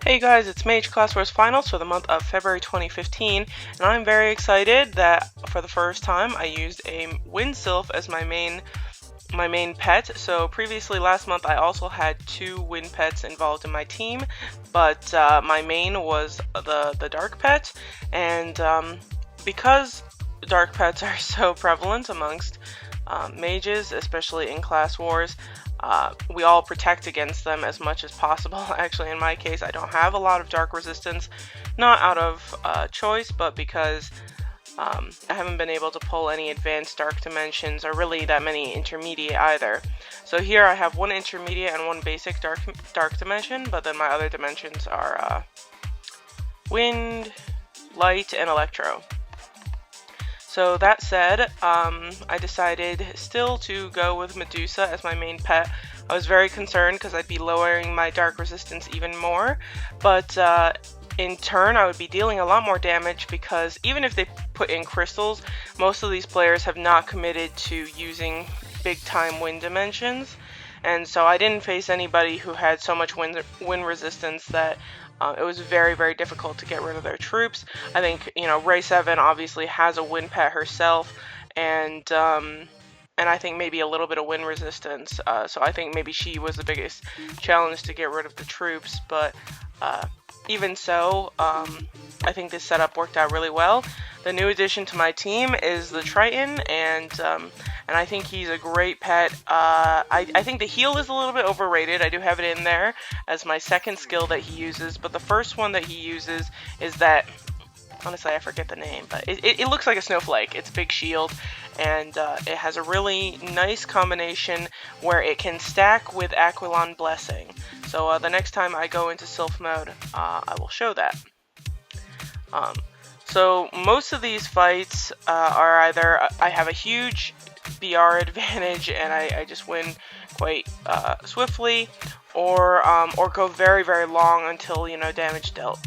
Hey guys, it's Mage Class Wars Finals for the month of February 2015, and I'm very excited that for the first time I used a wind sylph as my main pet. So previously last month I also had two wind pets involved in my team, but my main was the dark pet, and because dark pets are so prevalent amongst mages, especially in class wars, we all protect against them as much as possible. Actually, in my case, I don't have a lot of dark resistance, not out of choice, but because I haven't been able to pull any advanced dark dimensions or really that many intermediate either. So here I have one intermediate and one basic dark dimension, but then my other dimensions are wind, light, and electro. So that said, I decided still to go with Medusa as my main pet. I was very concerned because I'd be lowering my dark resistance even more, but in turn I would be dealing a lot more damage because even if they put in crystals, most of these players have not committed to using big time wind dimensions, and so I didn't face anybody who had so much wind resistance that it was very, very difficult to get rid of their troops. I think, Ray 7 obviously has a wind pet herself, and I think maybe a little bit of wind resistance. So I think maybe she was the biggest challenge to get rid of the troops. But even so, I think this setup worked out really well. The new addition to my team is the Triton, and I think he's a great pet. I think the heal is a little bit overrated. I do have it in there as my second skill that he uses, but the first one that he uses is that, honestly I forget the name, but it looks like a snowflake. It's a big shield, and it has a really nice combination where it can stack with Aquilon Blessing. So the next time I go into Sylph mode, I will show that. So most of these fights are either I have a huge BR advantage and I just win quite swiftly, or go very, very long until damage dealt,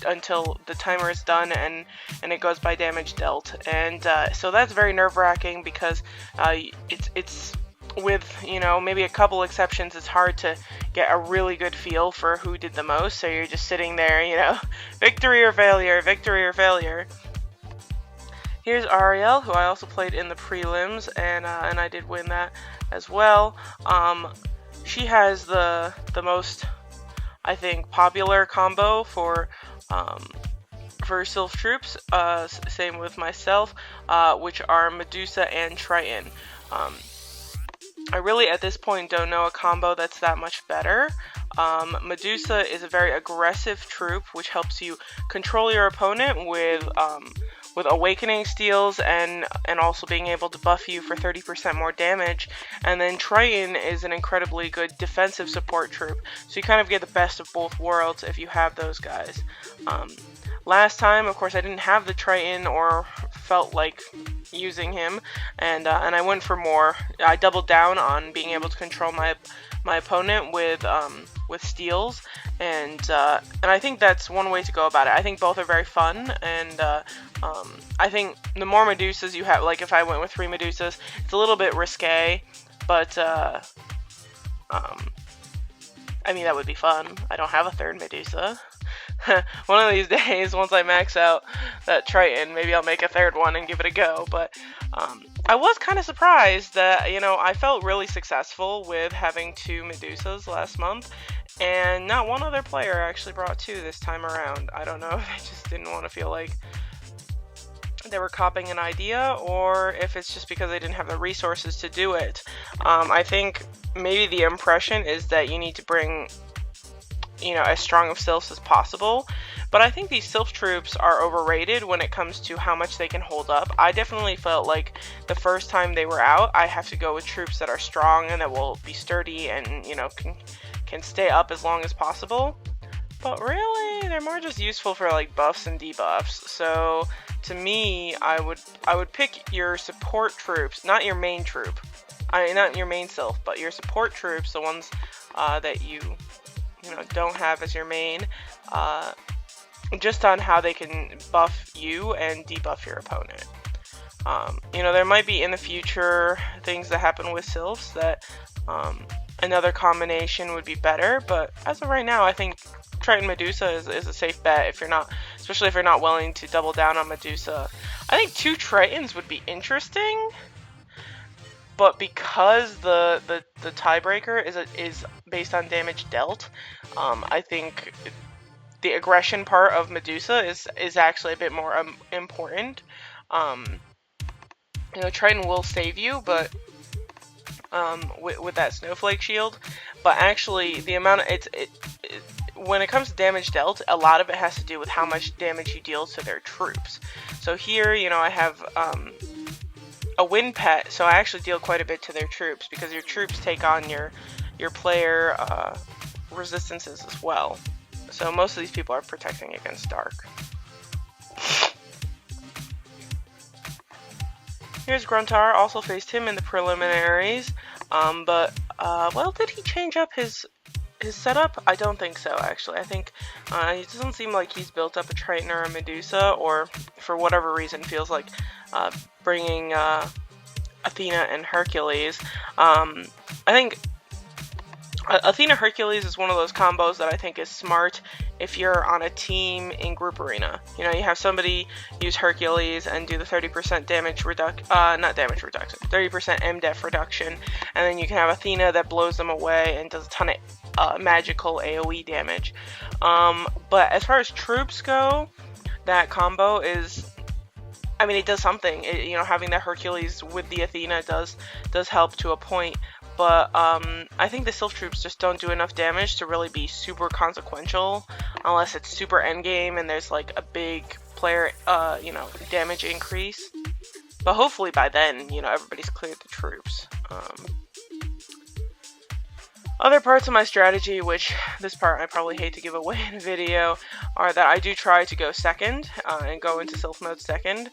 until the timer is done and it goes by damage dealt, and so that's very nerve-wracking because it's with maybe a couple exceptions, it's hard to get a really good feel for who did the most. So you're just sitting there, victory or failure, victory or failure. Here's Ariel, who I also played in the prelims, and I did win that as well. She has the most, I think, popular combo for Sylph troops. Same with myself, which are Medusa and Triton. I really, at this point, don't know a combo that's that much better. Medusa is a very aggressive troop, which helps you control your opponent with awakening steals and also being able to buff you for 30% more damage. And then Triton is an incredibly good defensive support troop, so you kind of get the best of both worlds if you have those guys. Last time, of course, I didn't have the Triton or felt like using him, and I went for more. I doubled down on being able to control my opponent with steals, and I think that's one way to go about it. I think both are very fun, and I think the more Medusas you have, like if I went with 3 Medusas, it's a little bit risque, but I mean, that would be fun. I don't have a 3rd Medusa. One of these days, once I max out that Triton, maybe I'll make a 3rd one and give it a go. But I was kind of surprised that, I felt really successful with having 2 Medusas last month, and not one other player actually brought 2 this time around. I don't know if they just didn't want to feel like they were copying an idea, or if it's just because they didn't have the resources to do it. I think maybe the impression is that you need to bring as strong of sylphs as possible, but I think these sylph troops are overrated when it comes to how much they can hold up. I definitely felt like the first time they were out, I have to go with troops that are strong and that will be sturdy and can stay up as long as possible. But really, they're more just useful for like buffs and debuffs. So to me, I would pick your support troops, not your main troop. Not your main sylph, but your support troops, the ones that you don't have as your main, just on how they can buff you and debuff your opponent. There might be in the future things that happen with sylphs that another combination would be better, but as of right now, I think Triton Medusa is a safe bet if you're not, especially if you're not willing to double down on Medusa. I think 2 Tritons would be interesting, but because the tiebreaker is based on damage dealt, I think the aggression part of Medusa is actually a bit more important. You know, Triton will save you, but with that snowflake shield, but actually the amount of when it comes to damage dealt, a lot of it has to do with how much damage you deal to their troops. So here, you know, I have a wind pet, so I actually deal quite a bit to their troops because your troops take on your player resistances as well. So most of these people are protecting against dark. Here's Gruntar, also faced him in the preliminaries, but well, did he change up his setup? I don't think so, actually. I think it doesn't seem like he's built up a Triton or a Medusa, or for whatever reason feels like bringing Athena and Hercules. I think Athena Hercules is one of those combos that I think is smart if you're on a team in group arena. You know, you have somebody use Hercules and do the 30% damage reduction, not damage reduction, 30% MDef reduction, and then you can have Athena that blows them away and does a ton of magical AoE damage. But as far as troops go, that combo is, I mean, it does something. You know, having that Hercules with the Athena does help to a point. But I think the Sylph troops just don't do enough damage to really be super consequential unless it's super endgame and there's like a big player, you know, damage increase. But hopefully by then, you know, everybody's cleared the troops. Other parts of my strategy, which this part I probably hate to give away in a video, are that I do try to go second and go into Sylph mode second.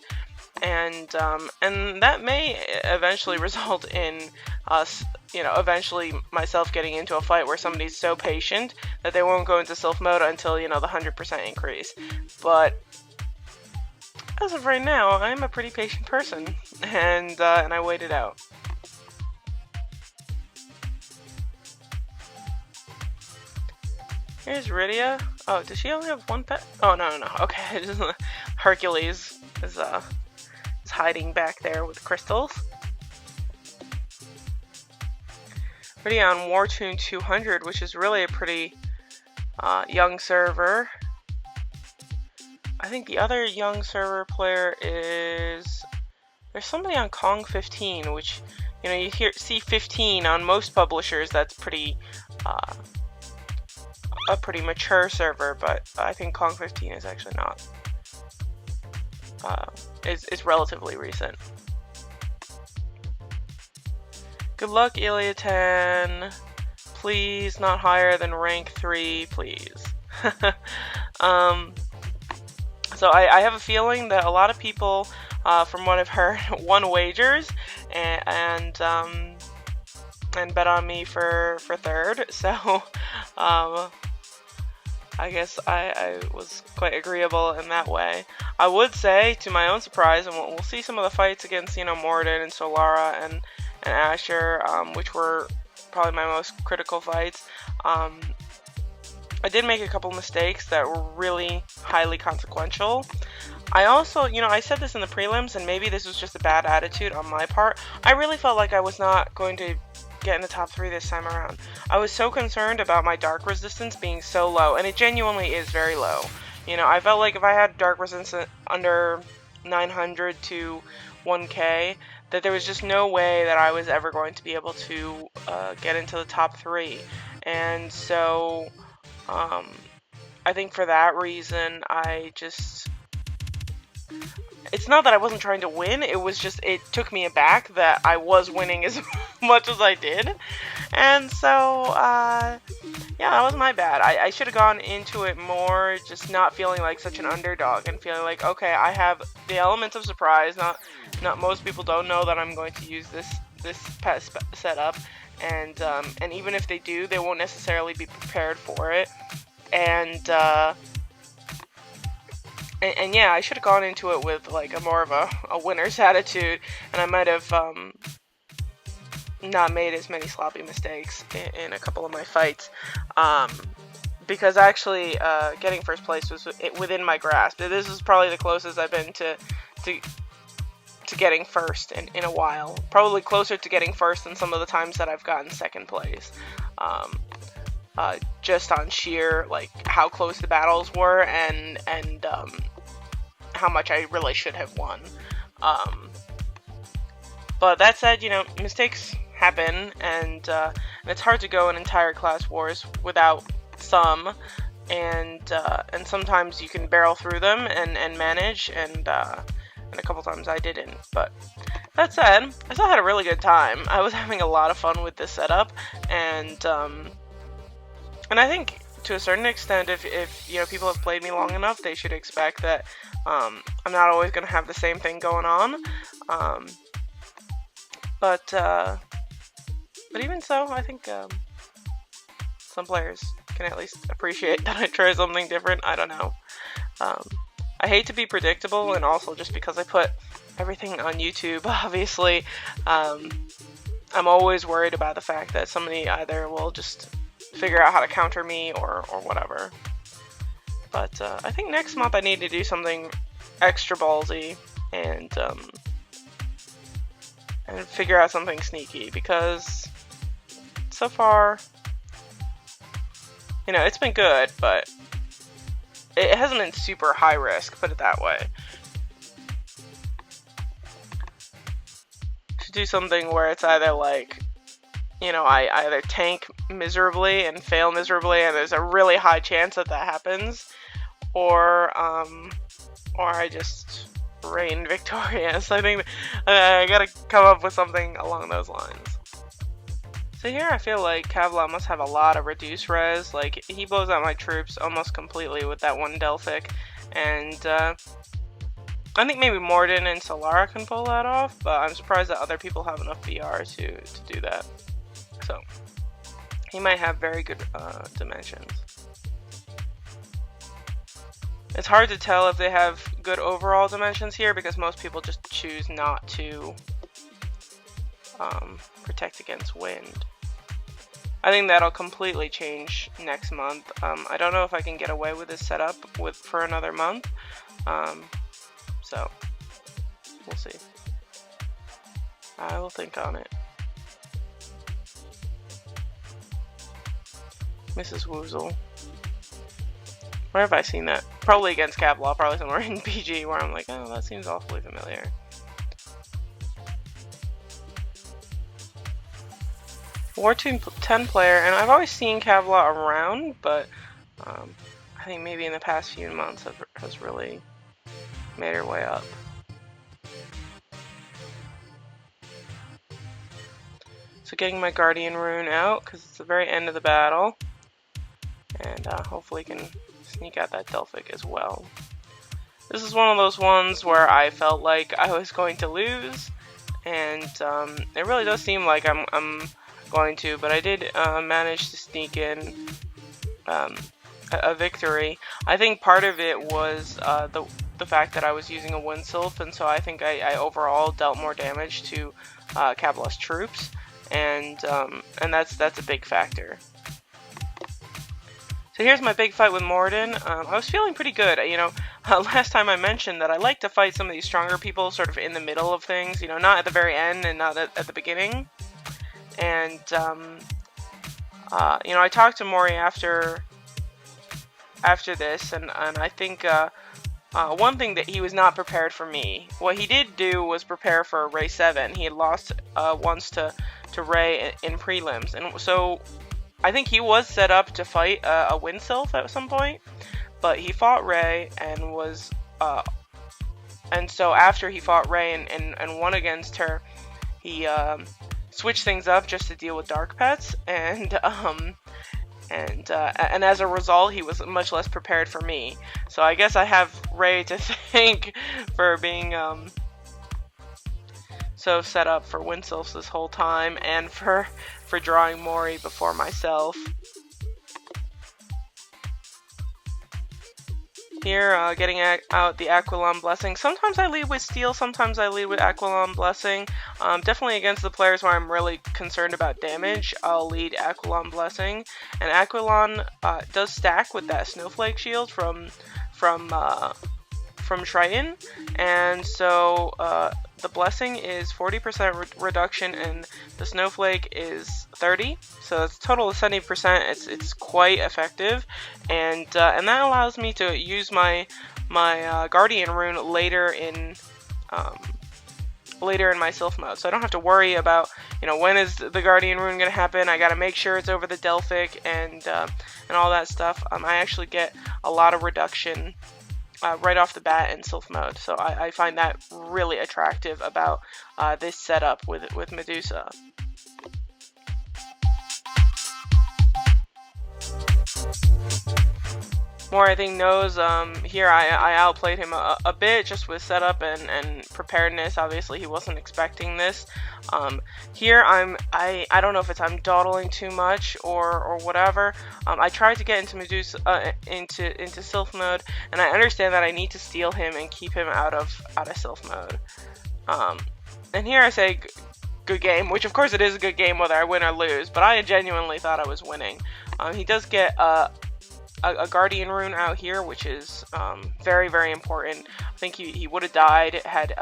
And that may eventually result in us, you know, eventually myself getting into a fight where somebody's so patient that they won't go into Sylph mode until, you know, the 100% increase. But as of right now, I'm a pretty patient person, and I wait it out. Here's Rydia. Oh, does she only have one pet? Oh, no. Okay, Hercules is hiding back there with crystals. Rydia on Wartune 200, which is really a pretty young server. I think the other young server player is, there's somebody on Kong 15, which, you know, you see 15 on most publishers. That's pretty a pretty mature server, but I think Kong 15 is actually not. Is relatively recent. Good luck, Iliatan. Please, not higher than rank 3, please. So I have a feeling that a lot of people, from what I've heard, won wagers and bet on me for third. So I guess I was quite agreeable in that way. I would say, to my own surprise, and we'll see some of the fights against, you know, Mortyn and Solara and Asher, which were probably my most critical fights. I did make a couple mistakes that were really highly consequential. I also, you know, I said this in the prelims, and maybe this was just a bad attitude on my part. I really felt like I was not going to get in the top 3 this time around. I was so concerned about my dark resistance being so low, and it genuinely is very low. You know, I felt like if I had dark resistance under 900 to 1k, that there was just no way that I was ever going to be able to get into the top 3. And so I think for that reason, it's not that I wasn't trying to win, it was just, it took me aback that I was winning as much as I did. And so, yeah, that was my bad. I should have gone into it more, just not feeling like such an underdog and feeling like, okay, I have the elements of surprise. Not most people don't know that I'm going to use this pet setup, and even if they do, they won't necessarily be prepared for it. And yeah, I should have gone into it with like a more of a winner's attitude, and I might have not made as many sloppy mistakes in a couple of my fights. because actually getting first place was within my grasp. This is probably the closest I've been to getting first in a while. Probably closer to getting first than some of the times that I've gotten second place. Just on sheer like how close the battles were and how much I really should have won. But that said, you know, mistakes happen, and it's hard to go an entire class wars without some, and sometimes you can barrel through them and manage, and a couple times I didn't. But that said, I still had a really good time. I was having a lot of fun with this setup, and I think to a certain extent, if you know, people have played me long enough, they should expect that I'm not always going to have the same thing going on. But even so, I think some players can at least appreciate that I try something different. I don't know. I hate to be predictable, and also just because I put everything on YouTube, obviously, I'm always worried about the fact that somebody either will just figure out how to counter me or whatever. But I think next month I need to do something extra ballsy and figure out something sneaky, because so far, you know, it's been good, but it hasn't been super high risk, put it that way. To do something where it's either like, you know, I either tank miserably and fail miserably, and there's a really high chance that happens, or I just reign victorious. I think I gotta come up with something along those lines. So here I feel like Kavla must have a lot of reduced res. Like, he blows out my troops almost completely with that one Delphic, and I think maybe Mortyn and Solara can pull that off, but I'm surprised that other people have enough VR to do that. So he might have very good dimensions. It's hard to tell if they have good overall dimensions here, because most people just choose not to protect against wind. I think that'll completely change next month. I don't know if I can get away with this setup for another month, so we'll see. I will think on it. Mrs. Woozle. Where have I seen that? Probably against Kavla, probably somewhere in PG, where I'm like, oh, that seems awfully familiar. Wartune 10 player, and I've always seen Kavla around, but I think maybe in the past few months has really made her way up. So getting my Guardian rune out, because it's the very end of the battle, and hopefully can sneak out that Delphic as well. This is one of those ones where I felt like I was going to lose, and it really does seem like I'm going to, but I did manage to sneak in a victory. I think part of it was the fact that I was using a wind sylph, and so I think I overall dealt more damage to Kavla's troops, and that's a big factor. So here's my big fight with Mortyn. I was feeling pretty good. You know, last time I mentioned that I like to fight some of these stronger people sort of in the middle of things, you know, not at the very end and not at the beginning. And, you know, I talked to Mori after this, and I think one thing that he was not prepared for me. What he did do was prepare for Ray 7. He had lost once to Ray in prelims, and so I think he was set up to fight a wind sylph at some point, but he fought Ray and was and so after he fought Ray and won against her, he switched things up just to deal with dark pets, and as a result, he was much less prepared for me. So I guess I have Ray to thank for being so set up for wind sylphs this whole time, and for drawing Mori before myself. Here, getting out the Aquilon Blessing. Sometimes I lead with Steel, sometimes I lead with Aquilon Blessing. Definitely against the players where I'm really concerned about damage, I'll lead Aquilon Blessing. And Aquilon does stack with that Snowflake Shield from Triton, and so the Blessing is 40% reduction and the Snowflake is 30, so that's a total of 70%. It's quite effective, and that allows me to use my Guardian rune later in my Sylph mode, so I don't have to worry about, you know, when is the Guardian rune going to happen. I got to make sure it's over the Delphic and all that stuff. I actually get a lot of reduction right off the bat in Sylph mode, so I find that really attractive about this setup with Medusa. More, I think, knows here I outplayed him a bit just with setup and preparedness. Obviously he wasn't expecting this. Here I don't know if it's I'm dawdling too much or whatever. I tried to get into Medusa into Sylph mode, and I understand that I need to steal him and keep him out of Sylph mode. And here I say good game, which of course it is a good game whether I win or lose, but I genuinely thought I was winning. He does get a Guardian rune out here, which is very, very important. I think he would have died had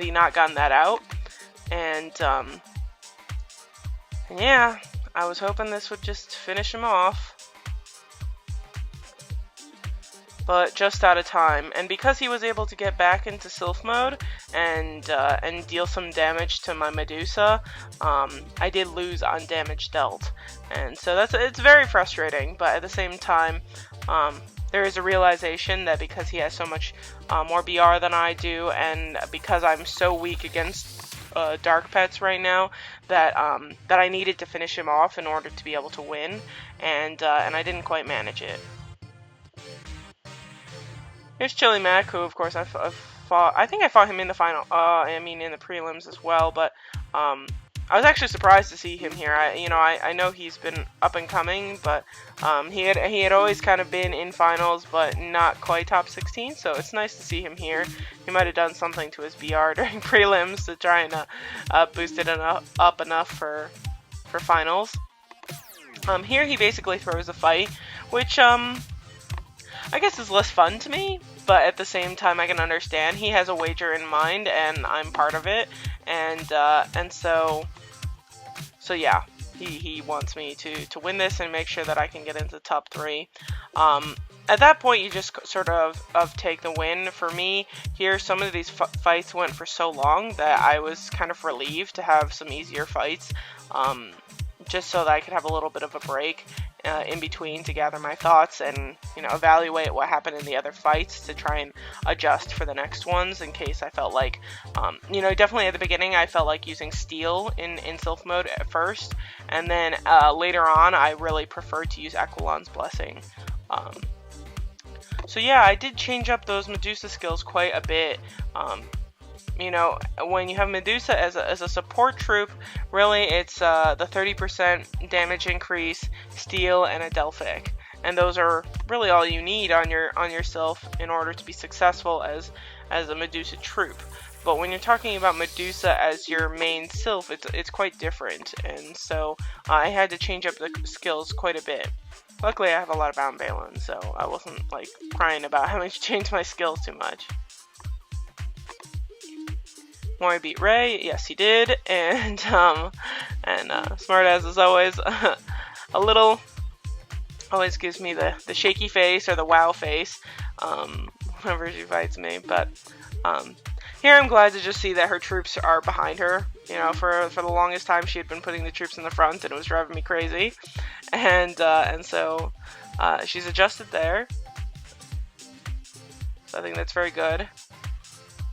he not gotten that out. And yeah, I was hoping this would just finish him off, but just out of time. And because he was able to get back into Sylph mode and deal some damage to my Medusa, I did lose on damage dealt, and so it's very frustrating. But at the same time, there is a realization that because he has so much more BR than I do, and because I'm so weak against dark pets right now, that I needed to finish him off in order to be able to win, and I didn't quite manage it. Here's Chili Mac, who of course I fought. I think I fought him in the final. I mean in the prelims as well. But I was actually surprised to see him here. I know he's been up and coming, but he had always kind of been in finals, but not quite top 16. So it's nice to see him here. He might have done something to his BR during prelims to try and boost it up enough for finals. Here he basically throws a fight, which I guess is less fun to me, but at the same time I can understand. He has a wager in mind, and I'm part of it, and so yeah, he wants me to win this and make sure that I can get into top 3. At that point, you just sort of take the win. For me, here, some of these fights went for so long that I was kind of relieved to have some easier fights, just so that I could have a little bit of a break in between to gather my thoughts and, you know, evaluate what happened in the other fights to try and adjust for the next ones in case I felt like, you know, definitely at the beginning I felt like using Steel in Sylph mode at first, and then later on I really preferred to use Aquilon's Blessing. So yeah, I did change up those Medusa skills quite a bit. You know, when you have Medusa as a support troop, really it's the 30% damage increase, Steel, and a Delphic, and those are really all you need on your Sylph in order to be successful as a Medusa troop. But when you're talking about Medusa as your main Sylph, it's quite different, and so I had to change up the skills quite a bit. Luckily, I have a lot of Bound Balin, so I wasn't like crying about having to change my skills too much. Mori beat Ray, yes he did, and Smartass as always, a little, always gives me the shaky face or the wow face, whenever she fights me, but here I'm glad to just see that her troops are behind her. You know, for the longest time she had been putting the troops in the front and it was driving me crazy, and so she's adjusted there, so I think that's very good.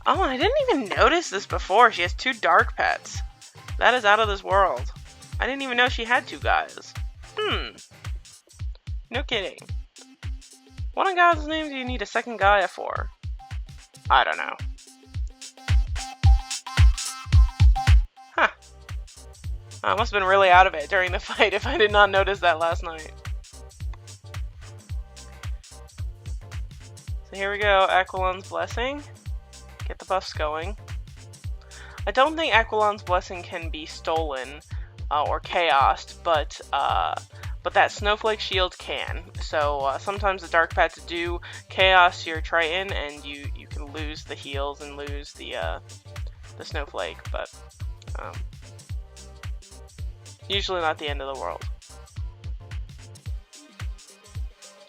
Oh, I didn't even notice this before. She has 2 dark pets. That is out of this world. I didn't even know she had 2 guys. No kidding. What in God's name do you need a second Gaia for? I don't know. Huh. I must have been really out of it during the fight if I did not notice that last night. So here we go, Aquilon's Blessing. Get the buffs going. I don't think Aquilon's Blessing can be stolen or chaosed, but that Snowflake Shield can. So sometimes the Dark Pets do chaos your Triton, and you can lose the heals and lose the Snowflake, but usually not the end of the world.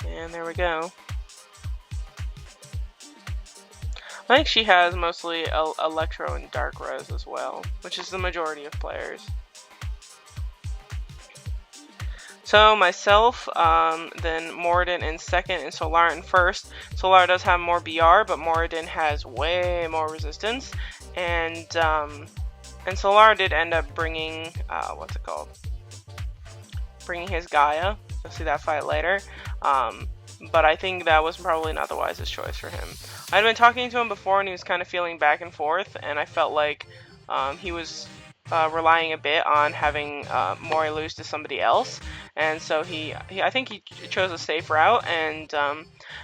And there we go. I think she has mostly Electro and Dark Res as well, which is the majority of players. So myself, then Mortyn in second, and Solara in first. Solara does have more BR, but Mortyn has way more resistance, and Solara did end up bringing what's it called? Bringing his Gaia. You'll see that fight later. But I think that was probably not the wisest choice for him. I'd been talking to him before, and he was kind of feeling back and forth, and I felt like he was relying a bit on having Mori lose to somebody else, and so I think he chose a safe route, and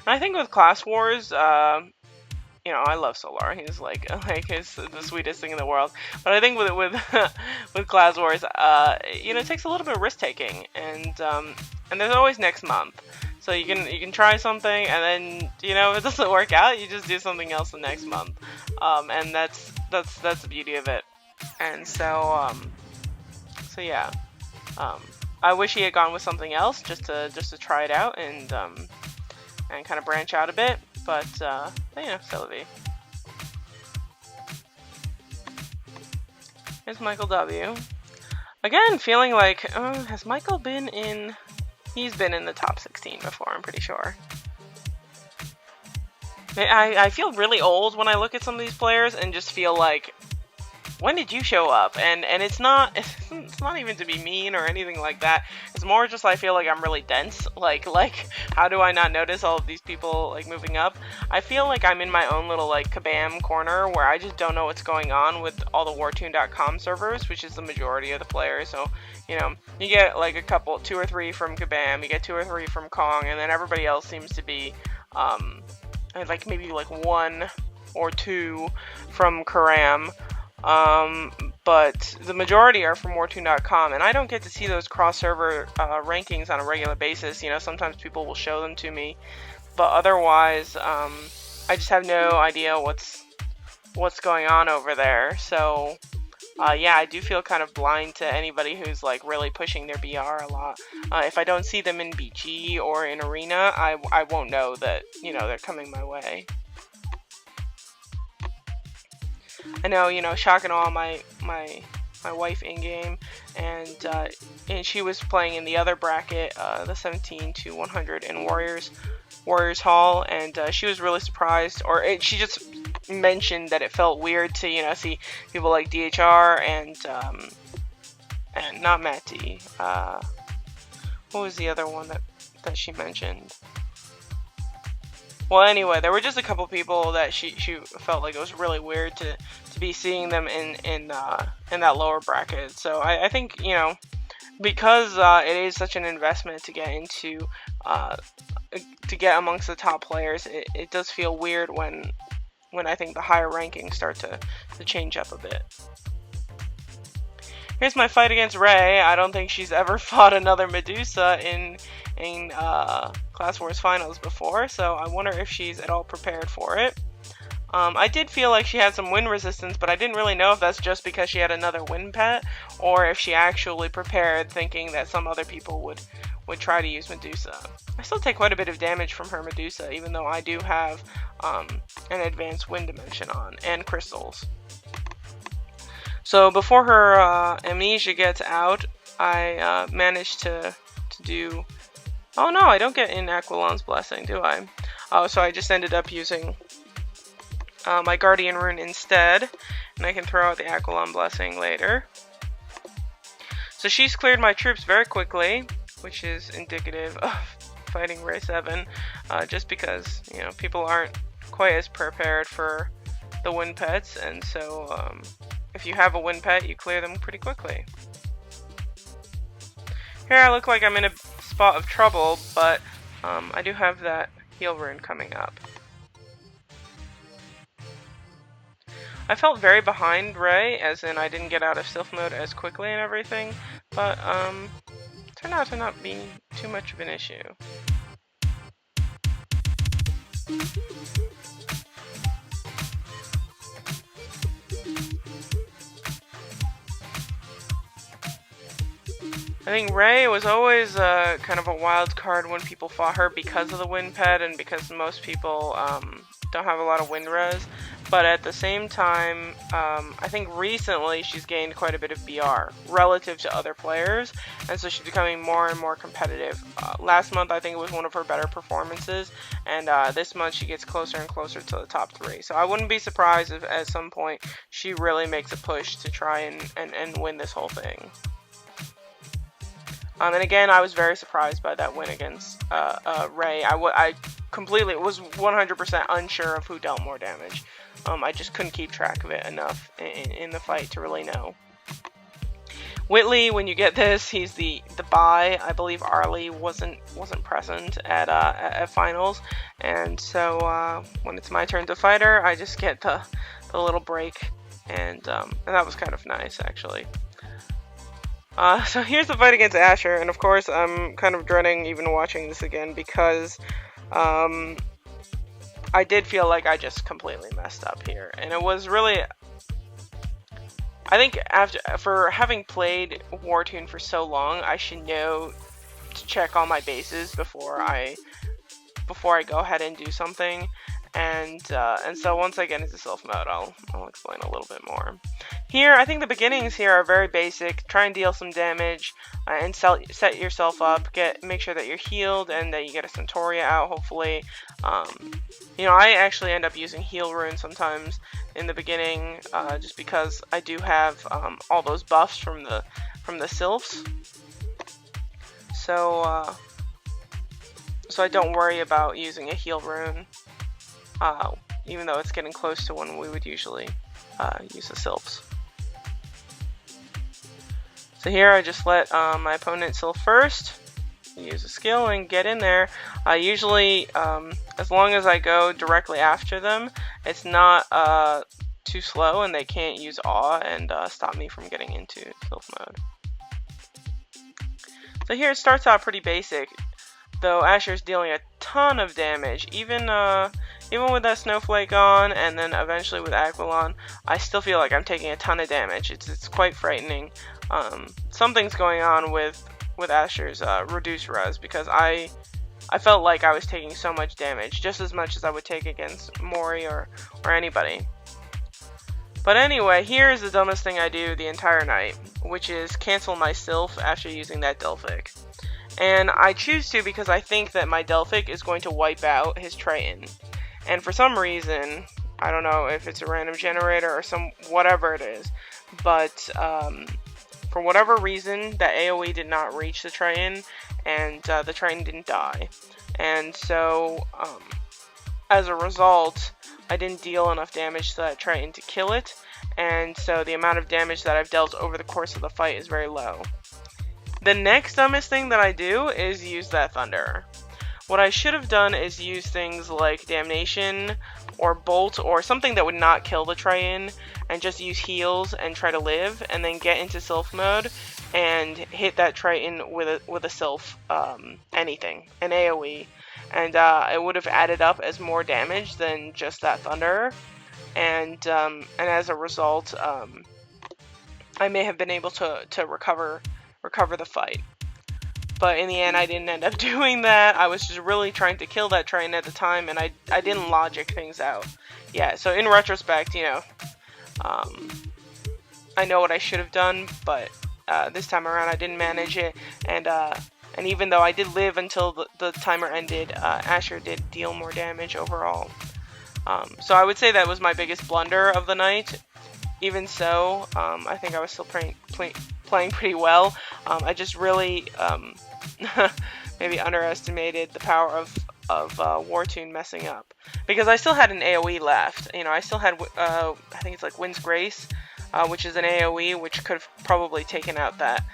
I think with Class Wars, you know, I love Solara. He's like he's the sweetest thing in the world. But I think with Class Wars, you know, it takes a little bit of risk taking, and there's always next month. So you can try something, and then, you know, if it doesn't work out, you just do something else the next month, and that's the beauty of it. And so yeah, I wish he had gone with something else just to try it out and kind of branch out a bit, but you know, c'est la vie. Here's Michael W. Again, feeling like, has Michael been in? He's been in the top 16 before, I'm pretty sure. I feel really old when I look at some of these players and just feel like, when did you show up? And it's not even to be mean or anything like that. It's more just I feel like I'm really dense. Like how do I not notice all of these people like moving up? I feel like I'm in my own little like kabam corner where I just don't know what's going on with all the Wartune.com servers, which is the majority of the players. So, you know, you get like a couple, 2 or 3 from Kabam, you get 2 or 3 from Kong, and then everybody else seems to be like maybe like 1 or 2 from Karam. But the majority are from Wartune.com, and I don't get to see those cross-server rankings on a regular basis. You know, sometimes people will show them to me, but otherwise, I just have no idea what's going on over there. So, yeah, I do feel kind of blind to anybody who's like really pushing their BR a lot. If I don't see them in BG or in Arena, I won't know that, you know, they're coming my way. I know, you know, shock and awe, my wife in game, and she was playing in the other bracket, the 17 to 100 in Warriors Hall, and she was really surprised, she just mentioned that it felt weird to, you know, see people like DHR and not Matty. What was the other one that she mentioned? Well, anyway, there were just a couple people that she felt like it was really weird to be seeing them in that lower bracket. So I think, you know, because it is such an investment to get into, to get amongst the top players, it does feel weird when I think the higher rankings start to change up a bit. Here's my fight against Ray. I don't think she's ever fought another Medusa in Class Wars Finals before, so I wonder if she's at all prepared for it. I did feel like she had some wind resistance, but I didn't really know if that's just because she had another wind pet, or if she actually prepared thinking that some other people would try to use Medusa. I still take quite a bit of damage from her Medusa, even though I do have an advanced wind dimension on, and crystals. So before her amnesia gets out, I managed to do... Oh no, I don't get in Aquilon's Blessing, do I? Oh, so I just ended up using my Guardian Rune instead, and I can throw out the Aquilon Blessing later. So she's cleared my troops very quickly, which is indicative of fighting Ray 7, just because, you know, people aren't quite as prepared for the wind pets, and so if you have a wind pet, you clear them pretty quickly. Here I look like I'm in a spot of trouble, but I do have that heal rune coming up. I felt very behind Ray, as in I didn't get out of Sylph mode as quickly and everything, but turned out to not be too much of an issue. I think Ray was always kind of a wild card when people fought her because of the wind pet and because most people don't have a lot of wind res. But at the same time, I think recently she's gained quite a bit of BR relative to other players, and so she's becoming more and more competitive. Last month I think it was one of her better performances, and this month she gets closer and closer to the top 3. So I wouldn't be surprised if at some point she really makes a push to try and win this whole thing. And again, I was very surprised by that win against Ray. I completely was 100% unsure of who dealt more damage. I just couldn't keep track of it enough in the fight to really know. Whitley, when you get this, he's the buy. I believe Arlie wasn't present at finals, and so when it's my turn to fight her, I just get the little break, and that was kind of nice actually. So here's the fight against Asher, and of course I'm kind of dreading even watching this again because I did feel like I just completely messed up here, and it was really, I think for having played Wartune for so long, I should know to check all my bases before I go ahead and do something. And so once I get into Sylph mode, I'll explain a little bit more. Here, I think the beginnings here are very basic. Try and deal some damage and set yourself up. Make sure that you're healed and that you get a Centauria out, hopefully. You know, I actually end up using heal rune sometimes in the beginning, just because I do have all those buffs from the sylphs. So I don't worry about using a heal rune. Even though it's getting close to when we would usually use the sylphs. So here I just let my opponent sylph first, use a skill and get in there. Usually, as long as I go directly after them, it's not too slow and they can't use awe and stop me from getting into sylph mode. So here it starts out pretty basic, though Asher's dealing a ton of damage, even with that snowflake on, and then eventually with Aquilon, I still feel like I'm taking a ton of damage. It's quite frightening. Something's going on with Asher's reduced res, because I felt like I was taking so much damage, just as much as I would take against Mori or anybody. But anyway, here is the dumbest thing I do the entire night, which is cancel my Sylph after using that Delphic. And I choose to because I think that my Delphic is going to wipe out his Triton. And for some reason, I don't know if it's a random generator or whatever it is, but for whatever reason, that AoE did not reach the Triton, and the Triton didn't die. And so, as a result, I didn't deal enough damage to that Triton to kill it, and so the amount of damage that I've dealt over the course of the fight is very low. The next dumbest thing that I do is use that Thunderer. What I should have done is use things like Damnation or Bolt or something that would not kill the Triton, and just use heals and try to live, and then get into Sylph mode and hit that Triton with a Sylph, anything, an AoE, and it would have added up as more damage than just that Thunderer, and as a result, I may have been able to recover the fight. But in the end, I didn't end up doing that. I was just really trying to kill that Triton at the time, and I didn't logic things out. Yeah, so in retrospect, you know, I know what I should have done, but this time around I didn't manage it, and even though I did live until the timer ended, Asher did deal more damage overall. So I would say that was my biggest blunder of the night. Even so, I think I was still playing pretty well. I just really maybe underestimated the power of Wartune messing up, because I still had an AoE left. You know, I still had I think it's like Wind's Grace, which is an AoE which could have probably taken out that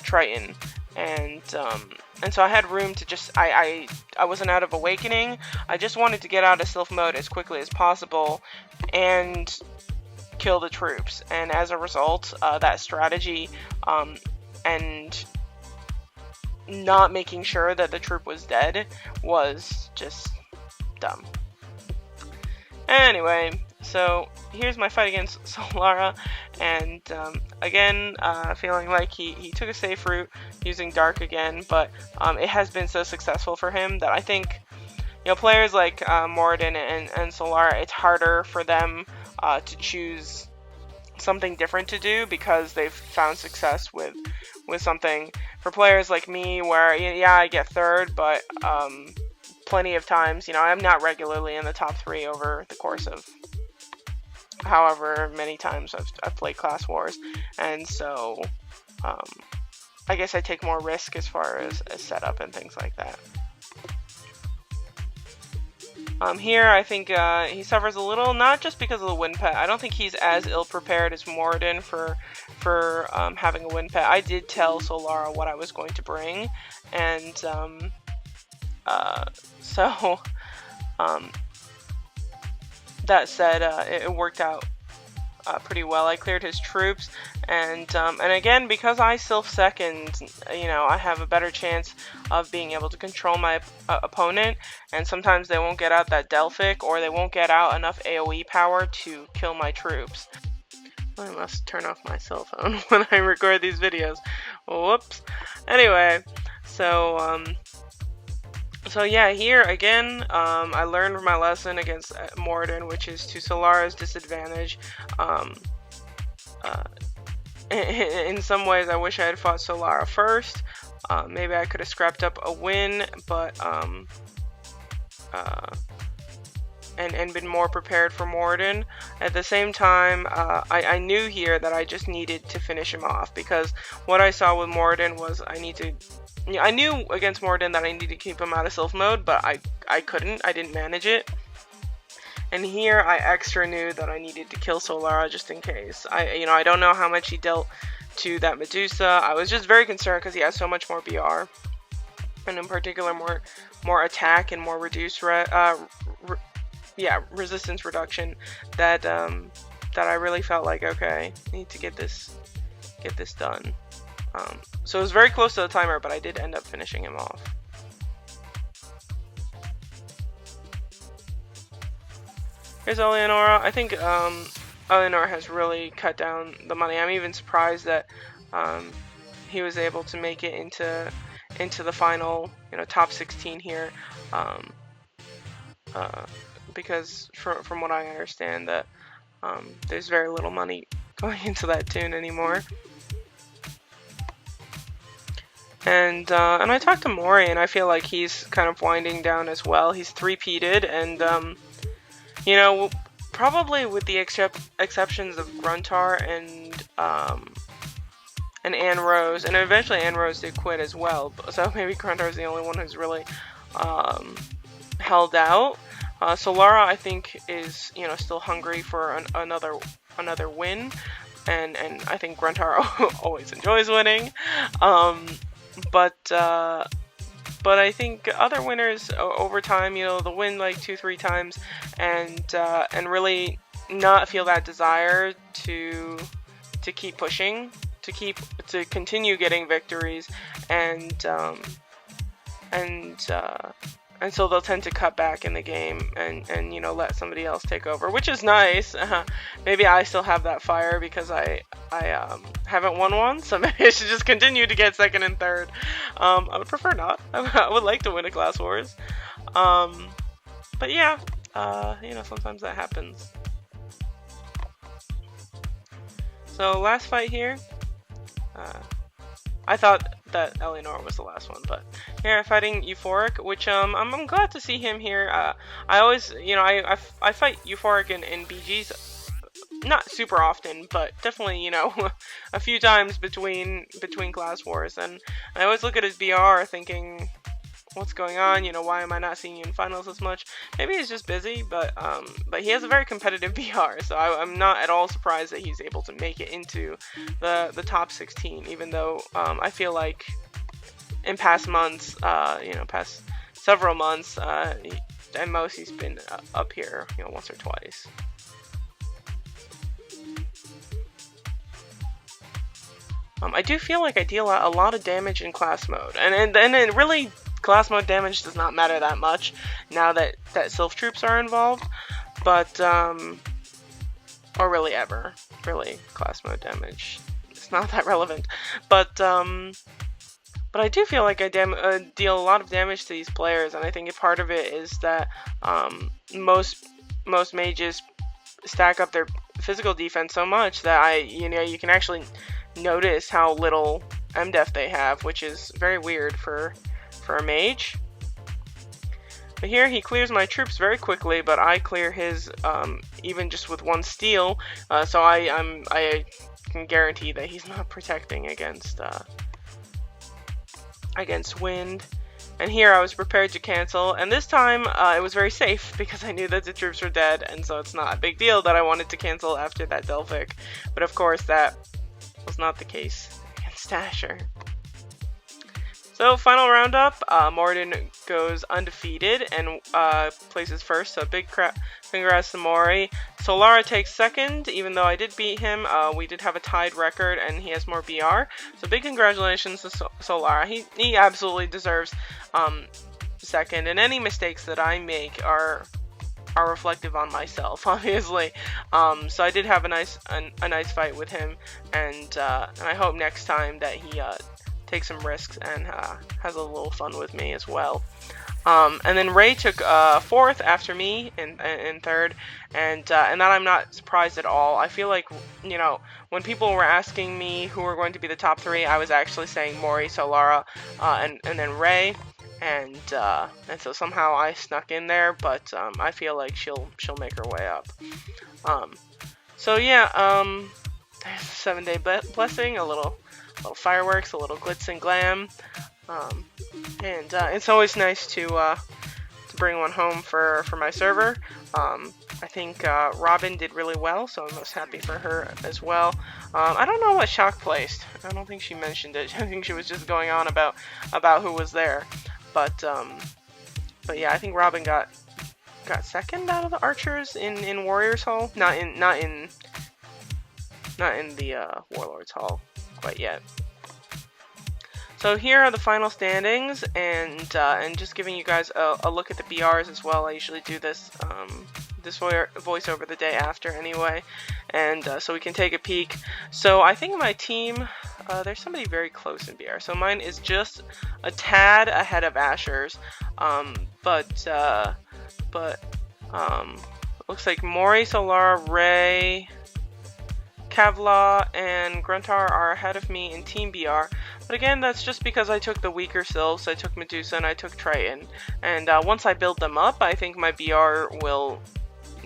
Triton, and so I had room to just I wasn't out of Awakening. I just wanted to get out of Sylph mode as quickly as possible, and kill the troops, and as a result, that strategy and not making sure that the troop was dead was just dumb. Anyway, so here's my fight against Solara, and again, feeling like he took a safe route using Dark again, but it has been so successful for him that I think, you know, players like Mortyn and Solara, it's harder for them to choose something different to do because they've found success with something. For players like me, where yeah, I get third, but plenty of times, you know, I'm not regularly in the top 3 over the course of however many times I've played Class Wars, and so I guess I take more risk as far as setup and things like that. Here, I think he suffers a little, not just because of the wind pet. I don't think he's as ill-prepared as Mortyn for having a wind pet. I did tell Solara what I was going to bring, and so that said, it worked out pretty well. I cleared his troops, and again, because I self-second, you know, I have a better chance of being able to control my opponent, and sometimes they won't get out that Delphic, or they won't get out enough AoE power to kill my troops. I must turn off my cell phone when I record these videos. Whoops. Anyway, so yeah, here again, I learned my lesson against Mortyn, which is to Solara's disadvantage. In some ways, I wish I had fought Solara first. Maybe I could have scrapped up a win, but and been more prepared for Mortyn. At the same time, I knew here that I just needed to finish him off, because what I saw with Mortyn was I knew against Mortyn that I needed to keep him out of Sylph mode, but I couldn't. I didn't manage it. And here I extra knew that I needed to kill Solara just in case. I don't know how much he dealt to that Medusa. I was just very concerned because he has so much more BR, and in particular more attack and more reduced resistance reduction, that I really felt like, okay, I need to get this done. So it was very close to the timer, but I did end up finishing him off. Here's Eleonora. I think Eleonora has really cut down the money. I'm even surprised that he was able to make it into the final, you know, top 16 here, because from what I understand, that there's very little money going into that tune anymore. And I talked to Mori, and I feel like he's kind of winding down as well. He's 3-peated, and you know, probably with the exceptions of Gruntar and Anne Rose, and eventually Anne Rose did quit as well. So maybe Gruntar is the only one who's really held out. Solara, I think, is, you know, still hungry for another win, and I think Gruntar always enjoys winning. But I think other winners over time, you know, they'll win like 2-3 times, and really not feel that desire to keep pushing, to continue getting victories, and so they'll tend to cut back in the game and you know, let somebody else take over, which is nice. Maybe I still have that fire because I haven't won one, so maybe I should just continue to get second and third. I would prefer not. I would like to win a Class Wars, but yeah, you know, sometimes that happens. So last fight here, I thought that Eleonora was the last one, but here I'm fighting Euphoric, which I'm glad to see him here. I always, you know, I fight Euphoric in BGs, not super often, but definitely, you know, a few times between Class Wars, and I always look at his BR thinking, what's going on? You know, why am I not seeing you in finals as much? Maybe he's just busy, but he has a very competitive BR, so I'm not at all surprised that he's able to make it into the top 16, even though I feel like in past months, you know, past several months, at most he's been up here, you know, once or twice. I do feel like I deal a lot of damage in class mode, and it really class mode damage does not matter that much now that Sylph troops are involved, but or really ever, really class mode damage. It's not that relevant, but I do feel like I deal a lot of damage to these players, and I think a part of it is that most mages stack up their physical defense so much that you can actually notice how little MDef they have, which is very weird for a mage. But here he clears my troops very quickly, but I clear his even just with one steal, so I can guarantee that he's not protecting against wind. And here I was prepared to cancel, and this time it was very safe because I knew that the troops were dead, and so it's not a big deal that I wanted to cancel after that Delphic. But of course that was not the case against Asher. So final roundup, Mortyn goes undefeated and places first, so big congrats to Mori. Solara takes second, even though I did beat him. We did have a tied record and he has more BR, so big congratulations to Solara. He absolutely deserves second, and any mistakes that I make are reflective on myself, obviously. So I did have a nice fight with him, and I hope next time that he take some risks and has a little fun with me as well. And then Ray took fourth after me in third, and that I'm not surprised at all. I feel like, you know, when people were asking me who were going to be the top three, I was actually saying Mori, Solara, and then Ray, and so somehow I snuck in there, but I feel like she'll make her way up. So yeah, 7-day blessing, a little fireworks, a little glitz and glam, and it's always nice to bring one home for my server. I think Robin did really well, so I'm most happy for her as well. I don't know what Shock placed. I don't think she mentioned it. I think she was just going on about who was there. But yeah, I think Robin got second out of the archers in Warriors Hall. Not in the Warlords Hall quite yet. So here are the final standings, and just giving you guys a look at the BRs as well. I usually do this voiceover the day after anyway, and so we can take a peek. So I think my team, there's somebody very close in BR. So mine is just a tad ahead of Asher's, but looks like Mori, Solara, Ray, Kavla, and Gruntar are ahead of me in Team BR. But again, that's just because I took the weaker sylphs. I took Medusa and I took Triton. And once I build them up, I think my BR will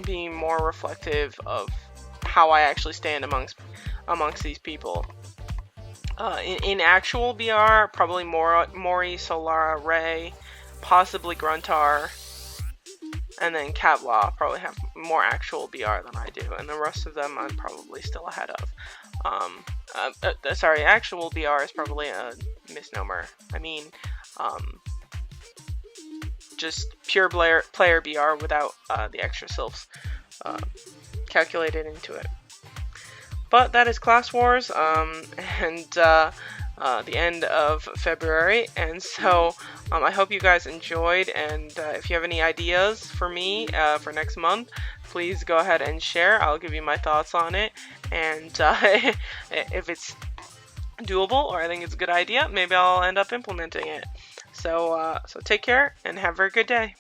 be more reflective of how I actually stand amongst these people. In actual BR, probably Mori, Solara, Ray, possibly Gruntar, and then Kavla probably have more actual BR than I do, and the rest of them I'm probably still ahead of. Sorry, actual BR is probably a misnomer. I mean, just pure player BR without the extra sylphs calculated into it. But that is Class Wars, and the end of February, and so I hope you guys enjoyed, and if you have any ideas for me for next month, please go ahead and share. I'll give you my thoughts on it, and if it's doable or I think it's a good idea, maybe I'll end up implementing it. So take care and have a very good day.